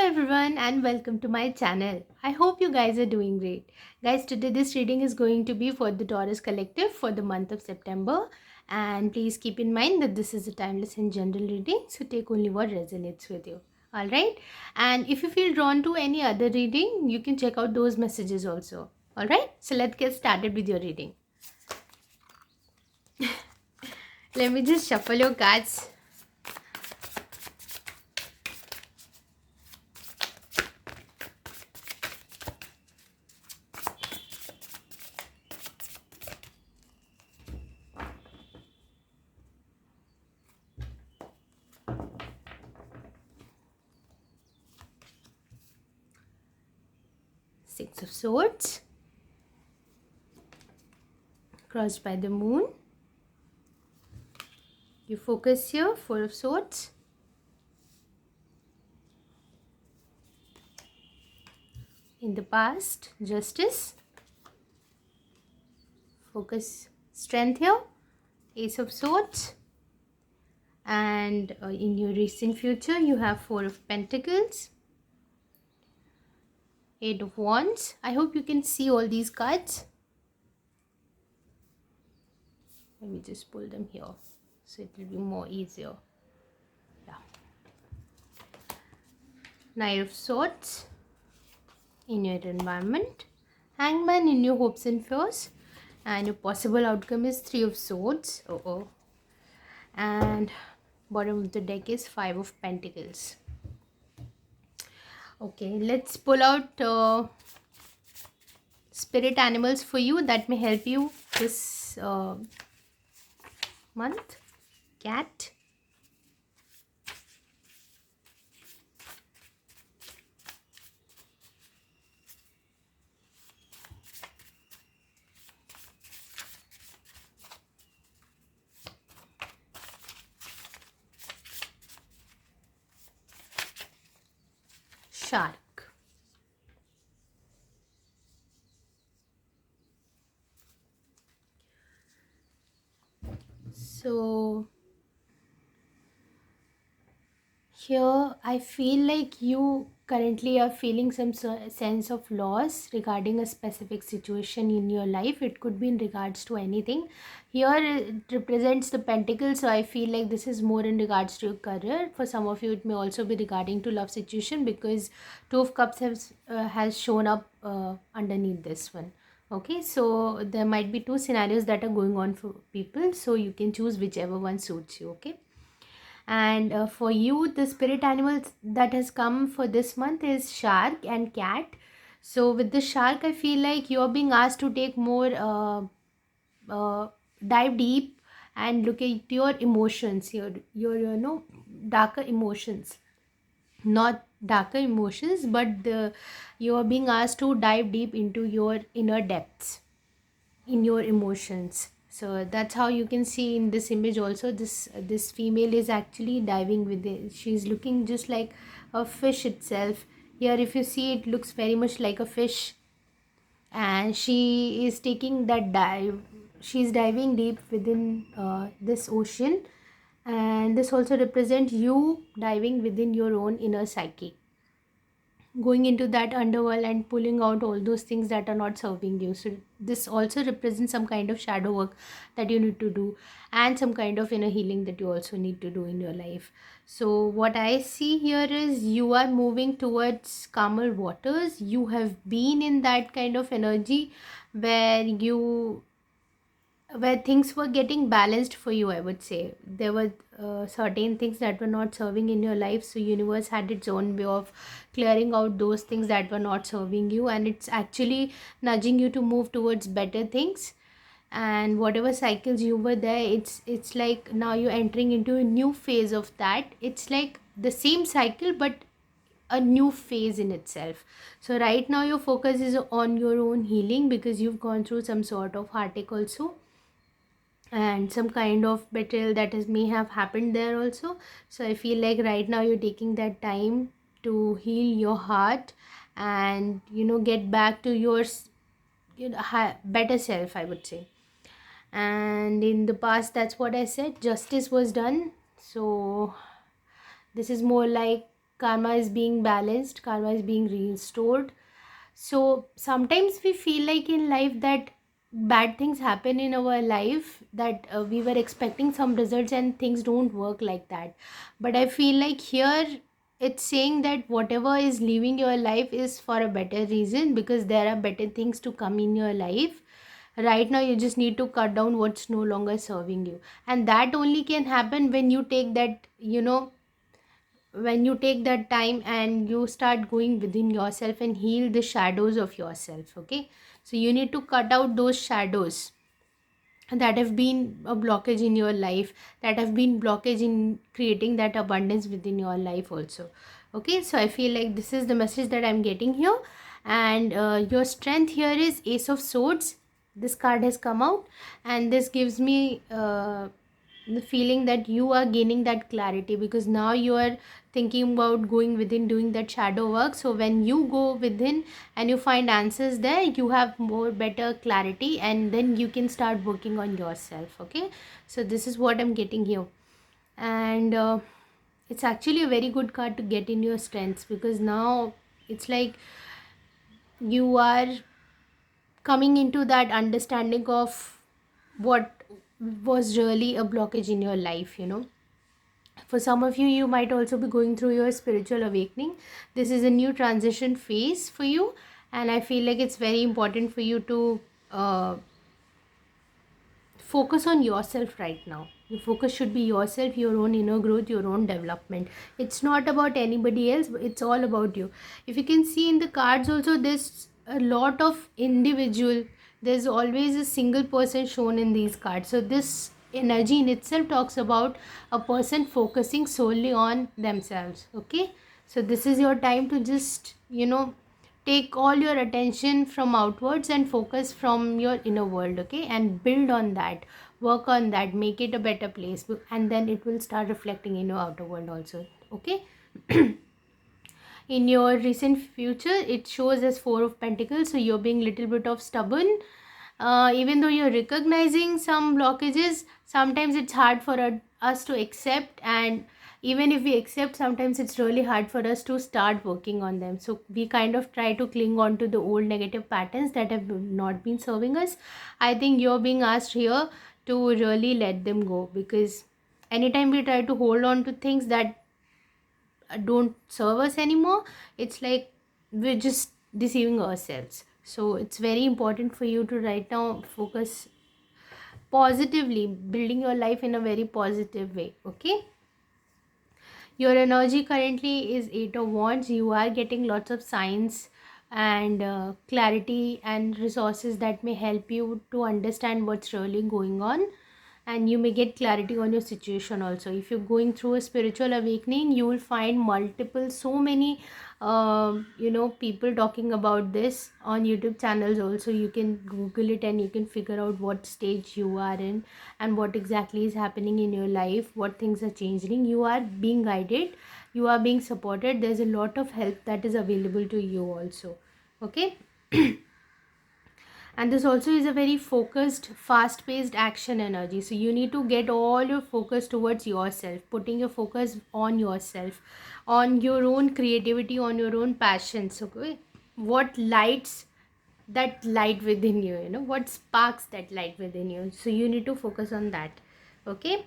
everyone and welcome to my channel. I hope you guys are doing great. Guys, today this reading is going to be for the Taurus collective for the month of September, and please keep in mind that this is a timeless and general reading, so take only what resonates with you. Alright, and if you feel drawn to any other reading, you can check out those messages also. Alright, so let's get started with your reading. Let me just shuffle your cards. Six of Swords, crossed by the moon. You focus here, Four of Swords. In the past, Justice. Focus, Strength here, Ace of Swords. And in your recent future, you have Four of Pentacles, Eight of Wands. I hope you can see all these cards. Let me just pull them here so it will be more easier. Yeah. Knight of Swords in your environment, Hangman in your hopes and fears, and your possible outcome is Three of Swords. And bottom of the deck is Five of Pentacles. Okay, let's pull out spirit animals for you that may help you this month. Cat, shark. So here I feel like you currently are feeling some sense of loss regarding a specific situation in your life. It could be in regards to anything. Here it represents the pentacle, so I feel like this is more in regards to your career. For some of you it may also be regarding to love situation, because Two of Cups has shown up underneath this one. Okay, so there might be two scenarios that are going on for people, so you can choose whichever one suits you. Okay, and for you, the spirit animals that has come for this month is shark and cat. So with the shark, I feel like you're being asked to take more dive deep and look at your emotions, your darker emotions, not darker emotions, but you are being asked to dive deep into your inner depths in your emotions. So that's how you can see in this image also. This female is actually diving with it. She's looking just like a fish itself. Here if you see, it looks very much like a fish, and she is taking that dive. She's diving deep within this ocean, and this also represents you diving within your own inner psyche, going into that underworld and pulling out all those things that are not serving you. So this also represents some kind of shadow work that you need to do, and some kind of inner healing that you also need to do in your life. So what I see here is you are moving towards calmer waters. You have been in that kind of energy where things were getting balanced for you. I would say there were certain things that were not serving in your life, so universe had its own way of clearing out those things that were not serving you, and it's actually nudging you to move towards better things. And whatever cycles you were there, it's like now you're entering into a new phase of that. It's like the same cycle, but a new phase in itself. So right now your focus is on your own healing, because you've gone through some sort of heartache also, and some kind of betrayal that may have happened there also. So I feel like right now you're taking that time to heal your heart, and get back to your better self, I would say. And in the past, that's what I said, justice was done. So this is more like karma is being balanced, karma is being restored. So sometimes we feel like in life that bad things happen in our life, that we were expecting some results and things don't work like that. But I feel like here it's saying that whatever is leaving your life is for a better reason, because there are better things to come in your life. Right now you just need to cut down what's no longer serving you, and that only can happen when you take that, when you take that time and you start going within yourself and heal the shadows of yourself. Okay, so you need to cut out those shadows that have been a blockage in your life, that have been blockage in creating that abundance within your life also. Okay, so I feel like this is the message that I'm getting here. And your strength here is Ace of Swords. This card has come out, and this gives me the feeling that you are gaining that clarity, because now you are thinking about going within, doing that shadow work. So when you go within and you find answers there, you have more better clarity, and then you can start working on yourself. Okay, so this is what I'm getting here. And it's actually a very good card to get in your strengths, because now it's like you are coming into that understanding of what was really a blockage in your life. For some of you, you might also be going through your spiritual awakening. This is a new transition phase for you, and I feel like it's very important for you to uh, focus on yourself right now. Your focus should be yourself, your own inner growth, your own development. It's not about anybody else, but it's all about you. If you can see in the cards also, there's a lot of individual, there's always a single person shown in these cards. So this energy in itself talks about a person focusing solely on themselves. Okay, so this is your time to just take all your attention from outwards and focus from your inner world. Okay, and build on that, work on that, make it a better place, and then it will start reflecting in your outer world also. Okay. In your recent future, it shows as Four of Pentacles, so you're being little bit of stubborn. Even though you're recognizing some blockages, sometimes it's hard for us to accept, and even if we accept, sometimes it's really hard for us to start working on them. So we kind of try to cling on to the old negative patterns that have not been serving us. I think you're being asked here to really let them go, because anytime we try to hold on to things that don't serve us anymore, it's like we're just deceiving ourselves. So it's very important for you to right now focus positively, building your life in a very positive way. Okay, your energy currently is Eight of Wands. You are getting lots of signs and clarity and resources that may help you to understand what's really going on, and you may get clarity on your situation also. If you're going through a spiritual awakening, you will find multiple, so many people talking about this on YouTube channels also. You can Google it and you can figure out what stage you are in and what exactly is happening in your life, what things are changing. You are being guided, you are being supported. There's a lot of help that is available to you also. Okay. And this also is a very focused, fast paced action energy. So you need to get all your focus towards yourself, putting your focus on yourself, on your own creativity, on your own passions. Okay, what lights that light within you, what sparks that light within you. So you need to focus on that. Okay.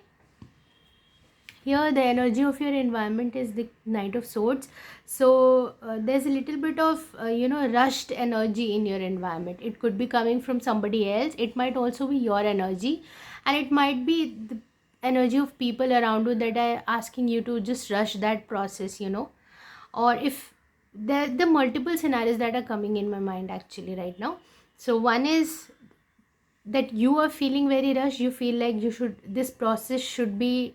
Here the energy of your environment is the Knight of Swords. So there's a little bit of rushed energy in your environment. It could be coming from somebody else, it might also be your energy, and it might be the energy of people around you that are asking you to just rush that process. Or if the multiple scenarios that are coming in my mind actually right now. So one is that you are feeling very rushed, you feel like this process should be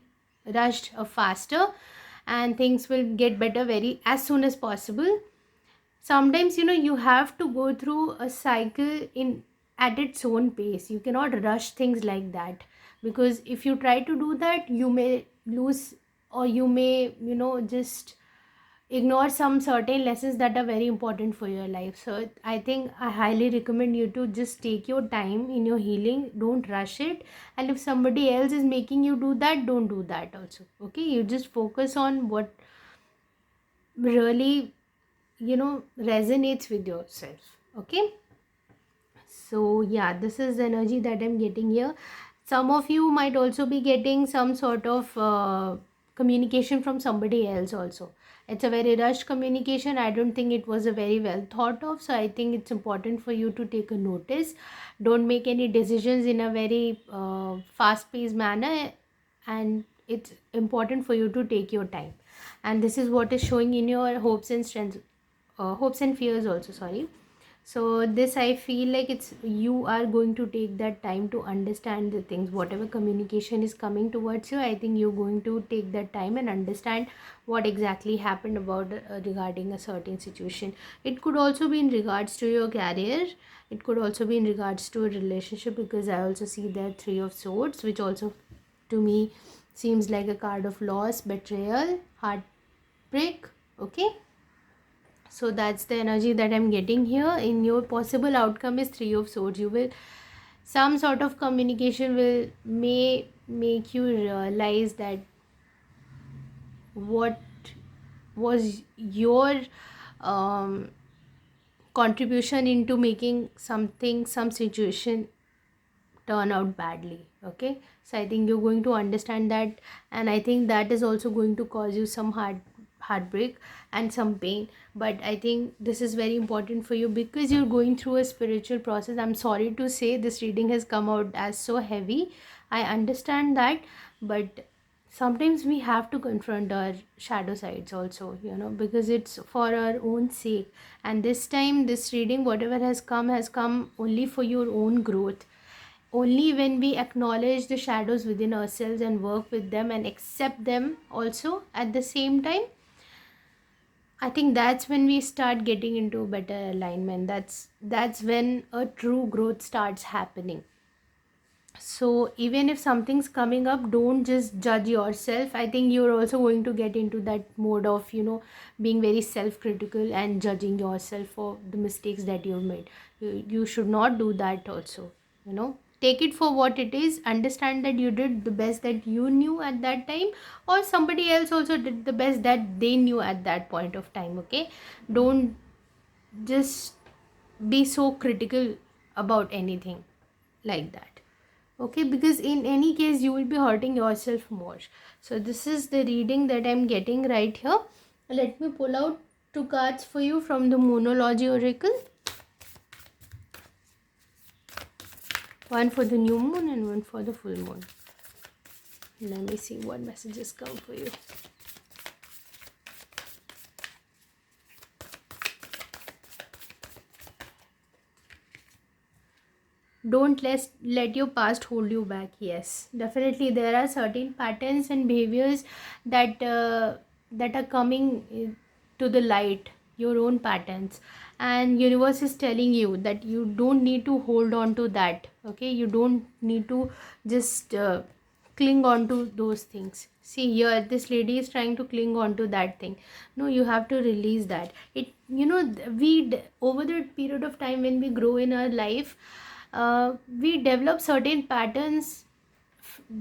rushed or faster, and things will get better very as soon as possible. Sometimes you have to go through a cycle in at its own pace. You cannot rush things like that, because if you try to do that, you may lose, or you may just ignore some certain lessons that are very important for your life. So I think I highly recommend you to just take your time in your healing, don't rush it. And if somebody else is making you do that, don't do that also. Okay, you just focus on what really, resonates with yourself. Okay, so yeah, this is the energy that I'm getting here. Some of you might also be getting some sort of communication from somebody else also. It's a very rushed communication. I don't think it was a very well thought of, so I think it's important for you to take a notice. Don't make any decisions in a very fast paced manner, and it's important for you to take your time. And this is what is showing in your hopes and strengths, hopes and fears also, sorry. So this, I feel like it's, you are going to take that time to understand the things. Whatever communication is coming towards you, I think you're going to take that time and understand what exactly happened about regarding a certain situation. It could also be in regards to your career, it could also be in regards to a relationship, because I also see that Three of Swords, which also to me seems like a card of loss, betrayal, heartbreak. Okay, so that's the energy that I'm getting here. In your possible outcome is Three of Swords. You will, some sort of communication will may make you realize that what was your um, contribution into making something, some situation turn out badly. Okay, so I think you're going to understand that, and I think that is also going to cause you some heartbreak and some pain. But I think this is very important for you because you're going through a spiritual process. I'm sorry to say this reading has come out as so heavy, I understand that, but sometimes we have to confront our shadow sides also, because it's for our own sake. And this time, this reading, whatever has come only for your own growth. Only when we acknowledge the shadows within ourselves and work with them and accept them also at the same time, I think that's when we start getting into better alignment. That's when a true growth starts happening. So even if something's coming up, don't just judge yourself. I think you're also going to get into that mode of, being very self-critical and judging yourself for the mistakes that you've made. You should not do that also. Take it for what it is. Understand that you did the best that you knew at that time, or somebody else also did the best that they knew at that point of time. Okay, don't just be so critical about anything like that. Okay, because in any case you will be hurting yourself more. So this is the reading that I'm getting right here. Let me pull out two cards for you from the Moonology Oracle. One for the new moon and one for the full moon. Let me see what messages come for you. Don't let your past hold you back. Yes, definitely there are certain patterns and behaviors that are coming to the light, your own patterns, and universe is telling you that you don't need to hold on to that. Okay, you don't need to just cling on to those things. See here, this lady is trying to cling on to that thing. No, you have to release that. It, over the period of time when we grow in our life, we develop certain patterns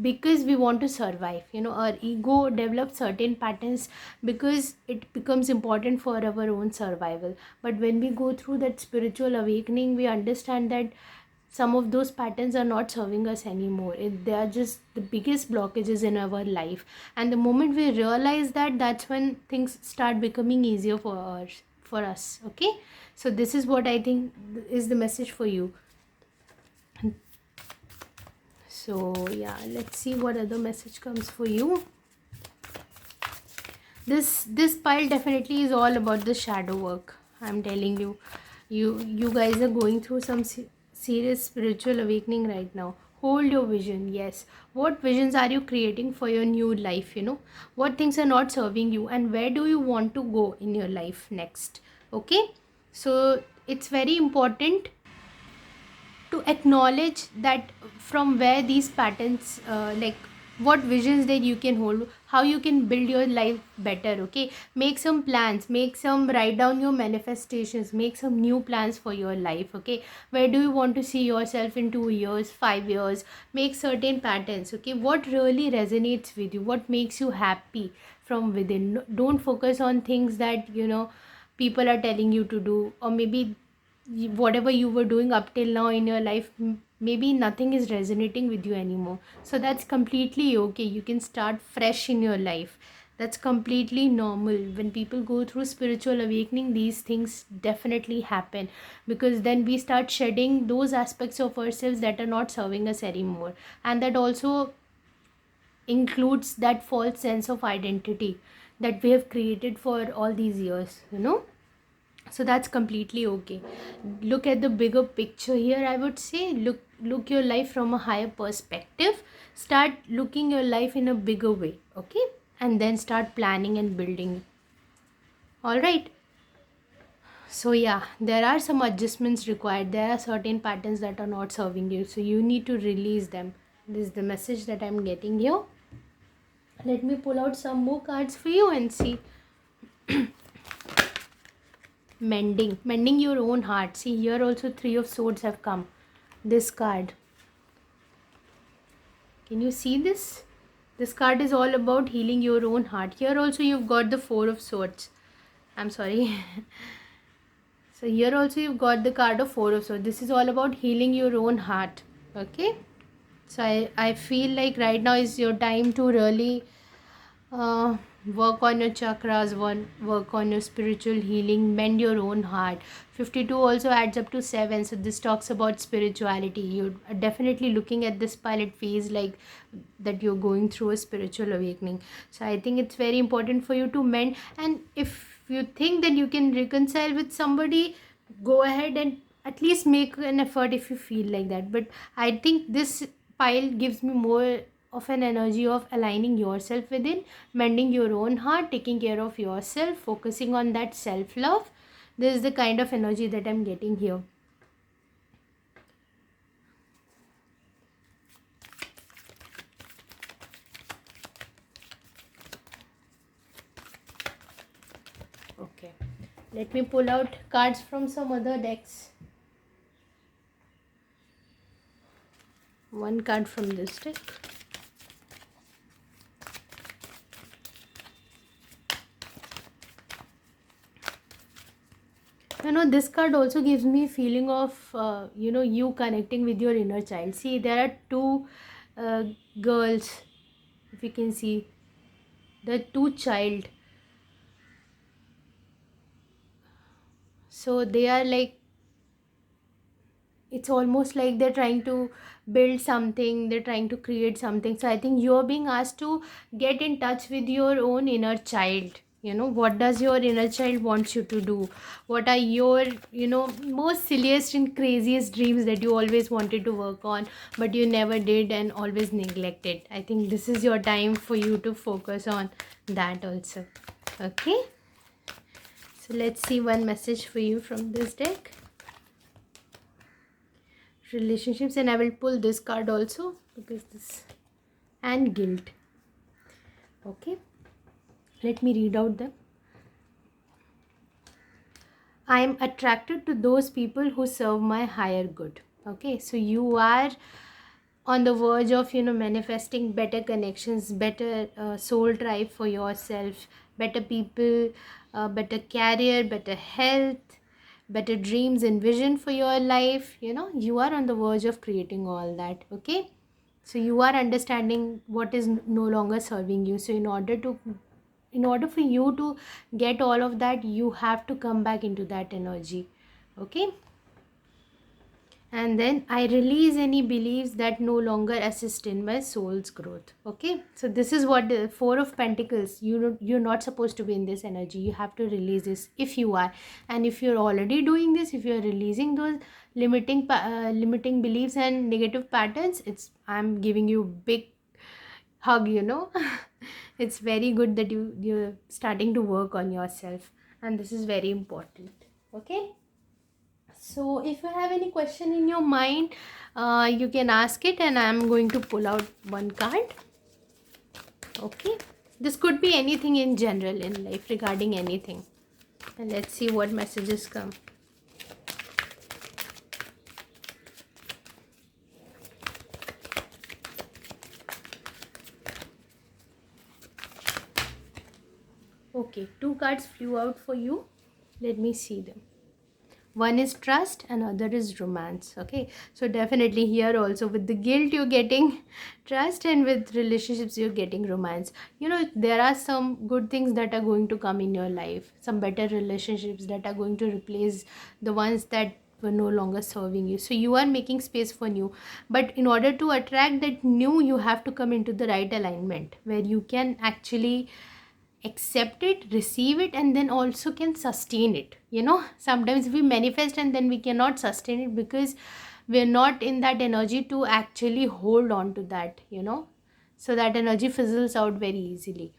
because we want to survive. Our ego develops certain patterns because it becomes important for our own survival. But when we go through that spiritual awakening, we understand that some of those patterns are not serving us anymore. They are just the biggest blockages in our life. And the moment we realize that, that's when things start becoming easier for us. Okay, so this is what I think is the message for you. So yeah, let's see what other message comes for you. This pile definitely is all about the shadow work. I'm telling you, you guys are going through some serious spiritual awakening right now. Hold your vision. Yes, what visions are you creating for your new life? What things are not serving you, and where do you want to go in your life next? Okay, so it's very important to acknowledge that from where these patterns, like what visions that you can hold, how you can build your life better. Okay, make some plans, write down your manifestations, make some new plans for your life. Okay, where do you want to see yourself in 2 years, 5 years? Make certain patterns. Okay, what really resonates with you, what makes you happy from within. Don't focus on things that people are telling you to do, or maybe whatever you were doing up till now in your life, maybe nothing is resonating with you anymore. So that's completely okay. You can start fresh in your life. That's completely normal. When people go through spiritual awakening, these things definitely happen, because then we start shedding those aspects of ourselves that are not serving us anymore. And that also includes that false sense of identity that we have created for all these years. So that's completely okay. Look at the bigger picture here. I would say look your life from a higher perspective. Start looking your life in a bigger way. Okay, and then start planning and building. All right. So yeah, there are some adjustments required. There are certain patterns that are not serving you, so you need to release them. This is the message that I'm getting here. Let me pull out some more cards for you and see. Mending your own heart. See, here also 3 of swords have come. This card, can you see this card is all about healing your own heart. Here also you've got the 4 of swords. I'm sorry. So here also you've got the card of 4 of swords. This is all about healing your own heart. Okay, so I feel like right now is your time to really uh, work on your chakras, work on your spiritual healing, mend your own heart. 52 also adds up to 7, so this talks about spirituality. You're definitely looking at this pilot phase like that you're going through a spiritual awakening. So I think it's very important for you to mend, and if you think that you can reconcile with somebody, go ahead and at least make an effort if you feel like that. But I think this pile gives me more of an energy of aligning yourself within, mending your own heart, taking care of yourself, focusing on that self love. This is the kind of energy that I'm getting here. Okay, let me pull out cards from some other decks. One card from this deck. This card also gives me a feeling of you connecting with your inner child. See, there are two girls, if you can see, the two child. So they are like, it's almost like they're trying to build something, they're trying to create something. So I think you're being asked to get in touch with your own inner child. What does your inner child wants you to do? What are your most silliest and craziest dreams that you always wanted to work on but you never did and always neglected? I think this is your time for you to focus on that also. Okay, so let's see one message for you from this deck. Relationships, and I will pull this card also because this, and guilt. Okay, let me read out them. I am attracted to those people who serve my higher good. Okay, so you are on the verge of manifesting better connections, better soul drive for yourself, better people, better career, better health, better dreams and vision for your life. You are on the verge of creating all that. Okay, so you are understanding what is no longer serving you. So in order for you to get all of that, you have to come back into that energy. Okay, and then I release any beliefs that no longer assist in my soul's growth. Okay, so this is what the 4 of Pentacles, you're not supposed to be in this energy. You have to release this if you are, and if you're already doing this, if you're releasing those limiting beliefs and negative patterns, I'm giving you big hug. It's very good that you're starting to work on yourself, and this is very important. Okay, so if you have any question in your mind, you can ask it, and I'm going to pull out one card. Okay, this could be anything in general in life, regarding anything. And let's see what messages come. Okay, two cards flew out for you. Let me see them. One is trust and other is romance. Okay, so definitely here also, with the guilt you're getting trust, and with relationships you're getting romance. There are some good things that are going to come in your life, some better relationships that are going to replace the ones that were no longer serving you. So you are making space for new, but in order to attract that new, you have to come into the right alignment where you can actually accept it, receive it, and then also can sustain it. Sometimes we manifest and then we cannot sustain it because we're not in that energy to actually hold on to that. So that energy fizzles out very easily.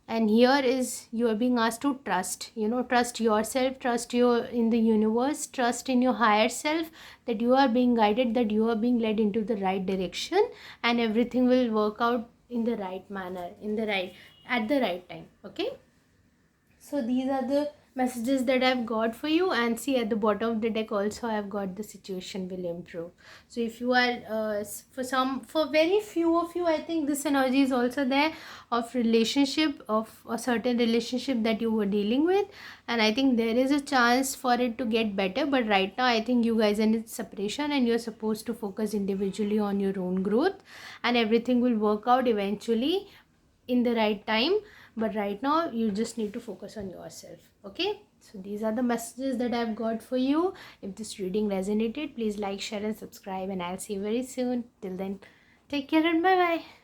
And here is, you are being asked to trust yourself, trust your in the universe, trust in your higher self, that you are being guided, that you are being led into the right direction, and everything will work out in the right manner, at the right time. Okay, so these are the messages that I've got for you. And see, at the bottom of the deck also I've got the situation will improve. So if you are for very few of you, I think this energy is also there, of relationship, of a certain relationship that you were dealing with, and I think there is a chance for it to get better. But right now I think you guys are in separation, and you're supposed to focus individually on your own growth, and everything will work out eventually in the right time. But right now you just need to focus on yourself. Okay, so these are the messages that I've got for you. If this reading resonated, please like, share and subscribe, and I'll see you very soon. Till then, take care and bye bye.